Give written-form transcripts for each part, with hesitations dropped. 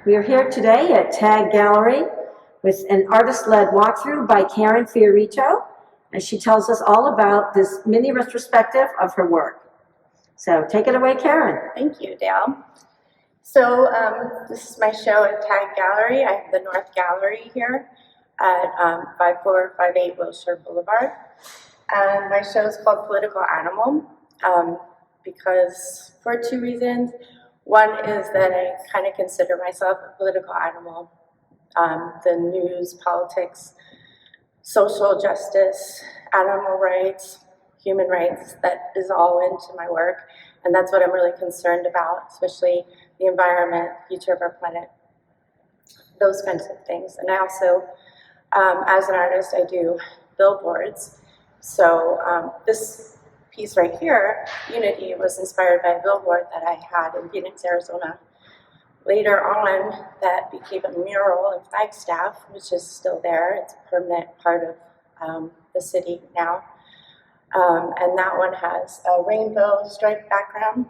We are here today at Tag Gallery with an artist-led walkthrough by Karen Fiorito, and she tells us all about this mini retrospective of her work. So take it away, Karen. Thank you, Dale. So this is my show at Tag Gallery. I have the North Gallery here at 5458 Wilshire Boulevard. And my show is called Political Animal because for two reasons. One is that I kind of consider myself a political animal. The news, politics, social justice, animal rights, human rights, that is all into my work. And that's what I'm really concerned about, especially the environment, future of our planet, those kinds of things. And I also, as an artist, I do billboards. So this piece right here, Unity, was inspired by a billboard that I had in Phoenix, Arizona. Later on, that became a mural in Flagstaff, which is still there. It's a permanent part of the city now. And that one has a rainbow striped background.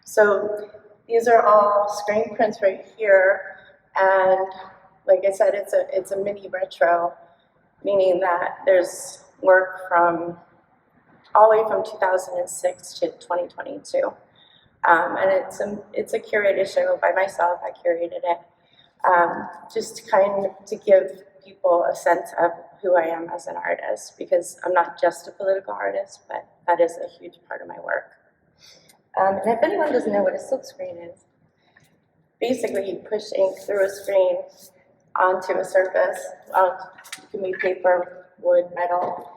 So these are all screen prints right here. And like I said, it's a mini retro, meaning that there's work from all the way from 2006 to 2022. And it's a curated show by myself. I curated it just kind of to give people a sense of who I am as an artist, because I'm not just a political artist, but that is a huge part of my work. And if anyone doesn't know what a silkscreen is, basically you push ink through a screen onto a surface. It can be paper, wood, metal,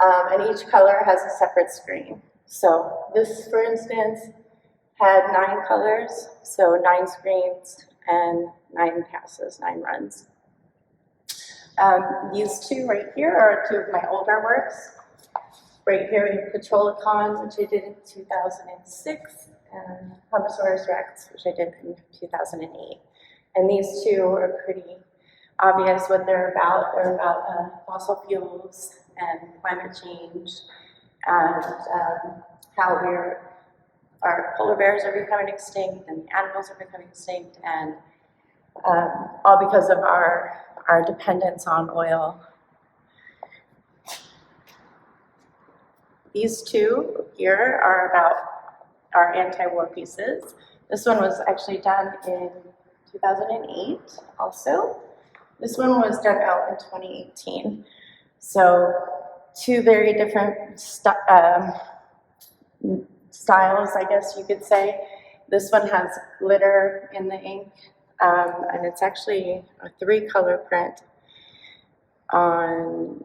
and each color has a separate screen. So this, for instance, had 9 colors, so 9 screens and 9 passes, 9 runs. These two right here are 2 of my older works. Right here we have Patrolicon, which I did in 2006, and Homosauros Rex, which I did in 2008. And these two are pretty obvious what they're about. They're about fossil fuels and climate change, and how our polar bears are becoming extinct and animals are becoming extinct, and all because of our dependence on oil. These two here are about our anti-war pieces. This one was actually done in 2008 also. This one was done out in 2018. So 2 very different styles, I guess you could say. This one has glitter in the ink, and it's actually a 3-color print on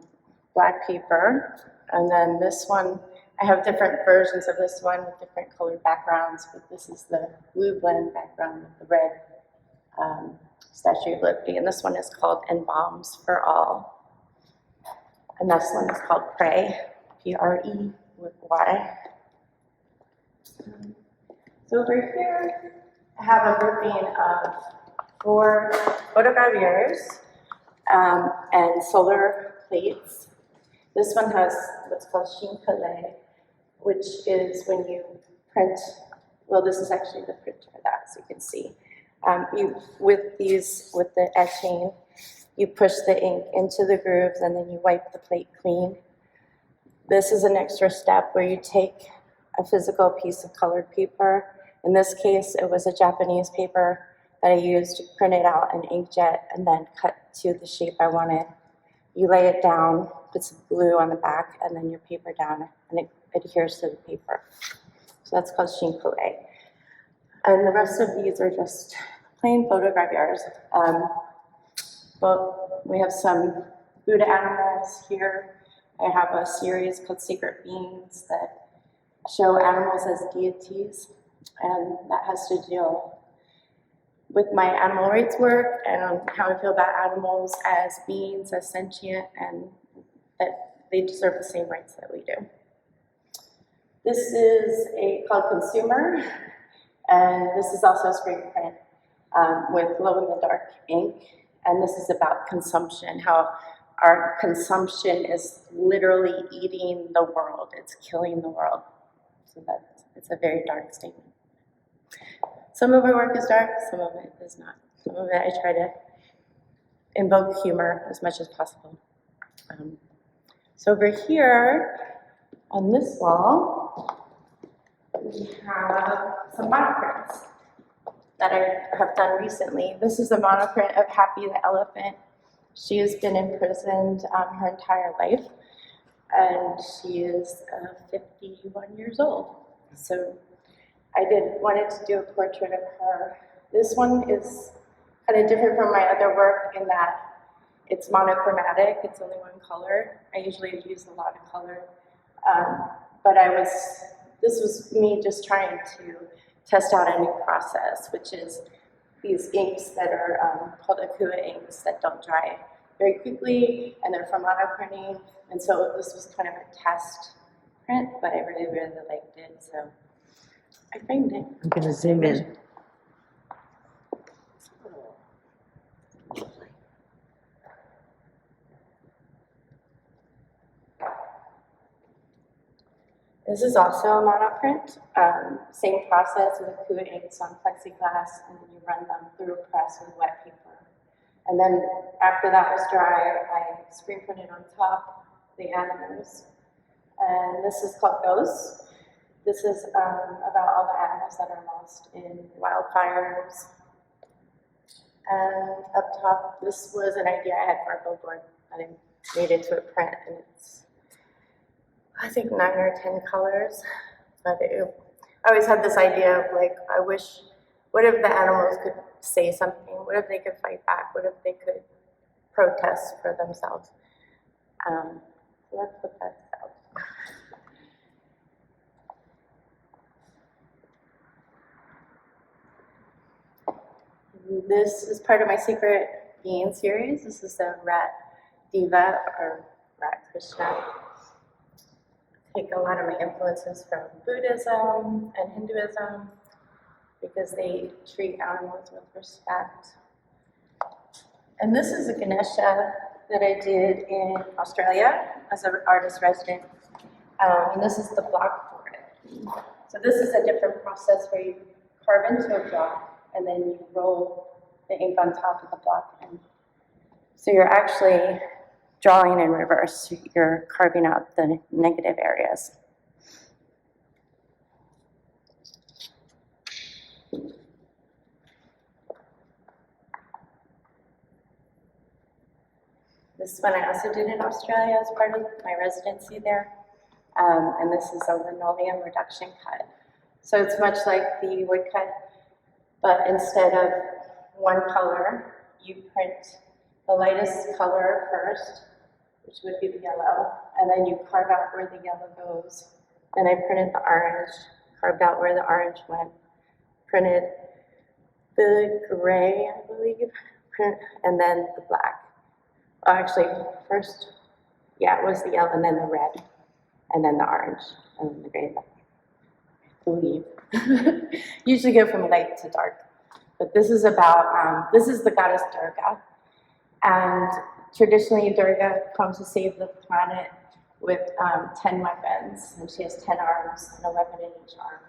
black paper. And then this one, I have different versions of this one with different colored backgrounds, but this is the blue blend background with the red Statue of Liberty. And this one is called Embalms for All. And this one is called Pray, P-R-E with Y. So over here, I have a grouping of 4 photogravures and solar plates. This one has what's called chine-collé, which is when you print, well, this is actually the printer of that, so you can see. With the etching, you push the ink into the grooves and then you wipe the plate clean. This is an extra step where you take a physical piece of colored paper. In this case, it was a Japanese paper that I used to print it out in inkjet and then cut to the shape I wanted. You lay it down, put some glue on the back, and then your paper down, and it adheres to the paper. So that's called chine-collé. And the rest of these are just plain photogravures. But we have some Buddha animals here. I have a series called Secret Beings that show animals as deities, and that has to deal with my animal rights work and how I feel about animals as beings, as sentient, and that they deserve the same rights that we do. This is called Consumer, and this is also a screen print with glow-in-the-dark ink. And this is about consumption, how our consumption is literally eating the world. It's killing the world. So it's a very dark statement. Some of my work is dark, some of it is not. Some of it I try to invoke humor as much as possible. So over here, on this wall, we have some monoprints that I have done recently. This is a monoprint of Happy the elephant. She has been imprisoned her entire life, and she is 51 years old. So I wanted to do a portrait of her. This one is kind of different from my other work in that it's monochromatic, it's only one color. I usually use a lot of color, but this was me just trying to test out a new process, which is these inks that are called Akua inks that don't dry very quickly, and they're for monoprinting. And so this was kind of a test print, but I really, really liked it, so I framed it. I'm going to zoom in. This is also a monoprint. Same process with Akua inks on plexiglass, and then you run them through a press with wet paper. And then after that was dry, I screen printed on top the animals. And this is called Ghosts. This is about all the animals that are lost in wildfires. And up top, this was an idea I had for a billboard that I made into a print, and it's, I think, 9 or 10 colors. But I always had this idea of like, I wish, what if the animals could say something? What if they could fight back? What if they could protest for themselves? So that's what that's about. This is part of my Secret Being series. This is the Rat Diva, or Rat Krishna. I take a lot of my influences from Buddhism and Hinduism because they treat animals with respect. And this is a Ganesha that I did in Australia as an artist resident. And this is the block for it. So this is a different process where you carve into a block and then you roll the ink on top of the block. And so you're actually drawing in reverse. You're carving out the negative areas. This one I also did in Australia as part of my residency there. And this is a linoleum reduction cut. So it's much like the woodcut, but instead of one color, you print the lightest color first, which would be the yellow, and then you carve out where the yellow goes. Then I printed the orange, carved out where the orange went, printed the gray, I believe, and then the black. Oh, actually, first, yeah, it was the yellow, and then the red, and then the orange, and then the gray, I believe. Usually go from light to dark. But this is about, this is the goddess Durga. And traditionally, Durga comes to save the planet with 10 weapons, and she has 10 arms and a weapon in each arm.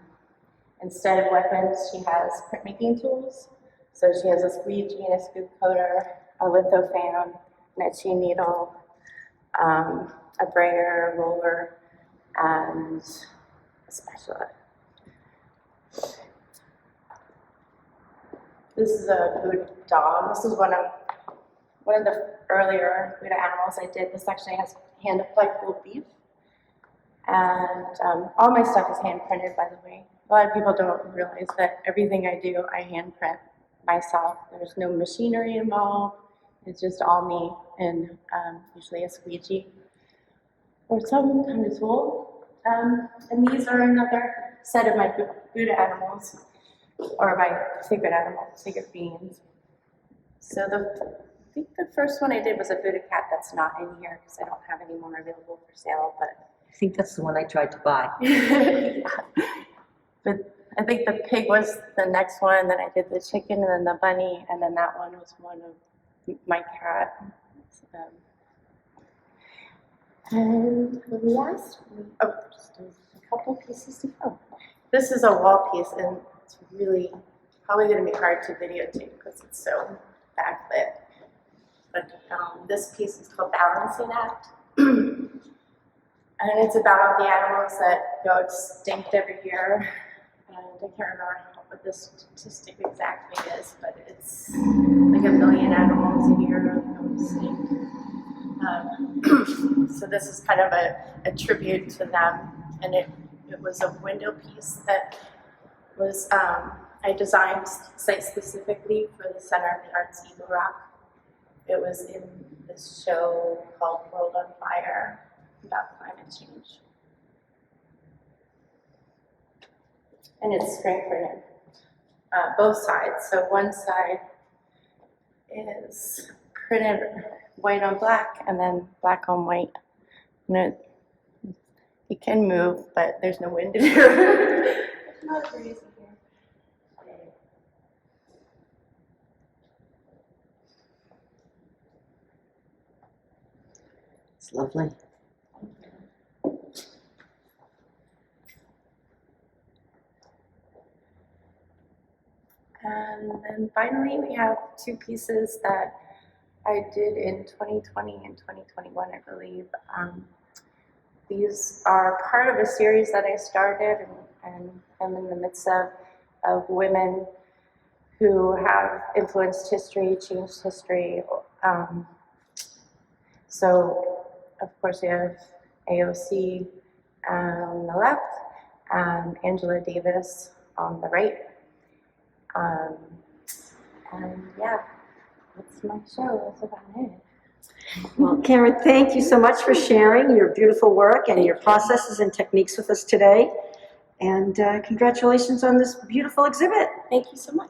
Instead of weapons, she has printmaking tools. So she has a squeegee and a scoop coater, a litho fan, an etching needle, a brayer, a roller, and a spatula. This is a Buddha dog. This is one of the earlier Buddha animals I did. This actually has hand-applied pulled beef. And all my stuff is hand-printed, by the way. A lot of people don't realize that everything I do, I hand-print myself. There's no machinery involved. It's just all me, and usually a squeegee or some kind of tool. And these are another set of my Buddha animals, or my sacred animals, sacred beings. So I think the first one I did was a Buddha cat that's not in here because I don't have any more available for sale. But I think that's the one I tried to buy. Yeah. But I think the pig was the next one. Then I did the chicken, and then the bunny, and then that one was one of my cat. And the last one, oh, just a couple pieces to go. This is a wall piece, and it's really probably going to be hard to videotape because it's so backlit. But this piece is called Balancing Act. And it's about all the animals that go extinct every year. And I can't remember what the statistic exactly is, but it's like 1 million animals a year that go extinct. So this is kind of a tribute to them. And it was a window piece that was, I designed site specifically for the Center of the Arts Eagle Rock. It was in this show called World on Fire about climate change. And it's screen printed, both sides. So one side is printed white on black and then black on white. And it can move, but there's no wind in here. It's not breezy here. It's lovely. And then finally, we have 2 pieces that I did in 2020 and 2021, I believe. These are part of a series that I started and I'm in the midst of women who have influenced history, changed history. So, of course, we have AOC on the left and Angela Davis on the right. And yeah, that's my show. That's about it. Well, Karen, thank you so much for sharing your beautiful work and your processes and techniques with us today. And congratulations on this beautiful exhibit. Thank you so much.